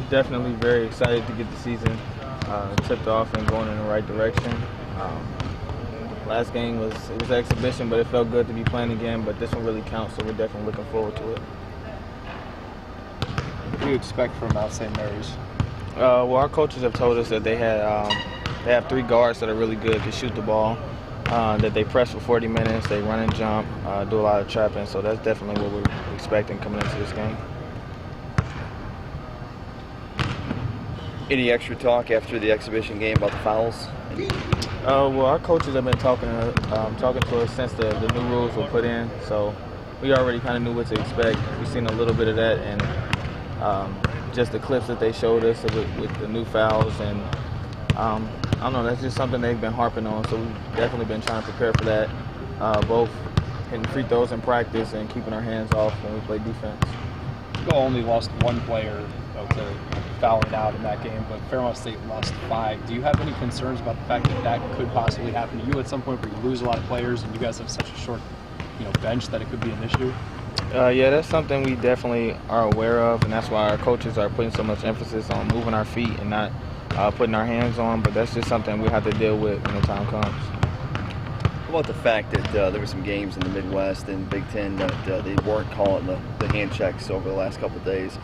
Definitely very excited to get the season tipped off and going in the right direction. Last game was an exhibition, but it felt good to be playing again. But this one really counts, so we're definitely looking forward to it. What do you expect from Mount St. Mary's? Well, our coaches have told us that they have 3 guards that are really good, can shoot the ball, that they press for 40 minutes, they run and jump, do a lot of trapping. So that's definitely what we're expecting coming into this game. Any extra talk after the exhibition game about the fouls? Well, our coaches have been talking to us since the new rules were put in, so we already kind of knew what to expect. We've seen a little bit of that, and just the clips that they showed us with the new fouls, and I don't know, that's just something they've been harping on, so we've definitely been trying to prepare for that, both hitting free throws in practice and keeping our hands off when we play defense. You all only lost 1 player to fouling out in that game, but Fairmont State lost 5. Do you have any concerns about the fact that that could possibly happen to you at some point where you lose a lot of players and you guys have such a short bench that it could be an issue? Yeah, that's something we definitely are aware of, and that's why our coaches are putting so much emphasis on moving our feet and not putting our hands on, but that's just something we have to deal with when the time comes. What about the fact that there were some games in the Midwest and Big Ten that they weren't calling the hand checks over the last couple of days?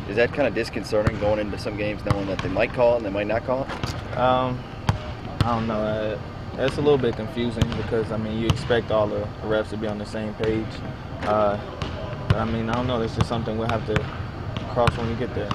Is that kind of disconcerting going into some games knowing that they might call it and they might not call it? I don't know. It's a little bit confusing because, you expect all the refs to be on the same page. But, I don't know. It's just something we'll have to cross when we get there.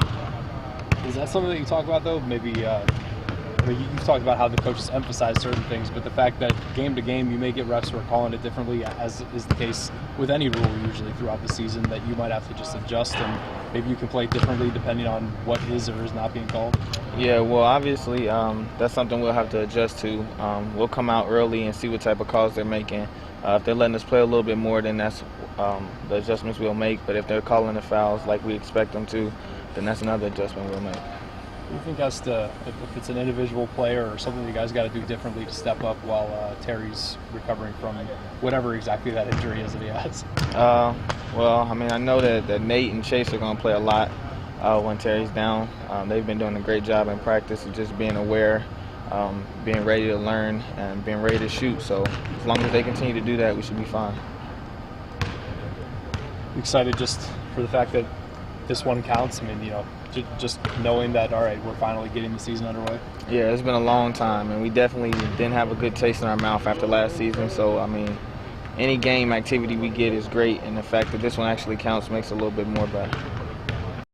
Is that something that you talk about, though? Maybe you've talked about how the coaches emphasize certain things, but the fact that game to game you may get refs who are calling it differently, as is the case with any rule usually throughout the season, that you might have to just adjust and maybe you can play differently depending on what is or is not being called? Yeah, well, obviously that's something we'll have to adjust to. We'll come out early and see what type of calls they're making. If they're letting us play a little bit more, then that's the adjustments we'll make. But if they're calling the fouls like we expect them to, then that's another adjustment we'll make. Do you think if it's an individual player or something you guys got to do differently to step up while Terry's recovering from whatever exactly that injury is that he has? Well, I know that Nate and Chase are going to play a lot when Terry's down. They've been doing a great job in practice of just being aware, being ready to learn, and being ready to shoot. So as long as they continue to do that, we should be fine. Excited just for the fact that this one counts? Just knowing that, all right, we're finally getting the season underway? Yeah, it's been a long time, and we definitely didn't have a good taste in our mouth after last season. So, any game activity we get is great, and the fact that this one actually counts makes it a little bit more better.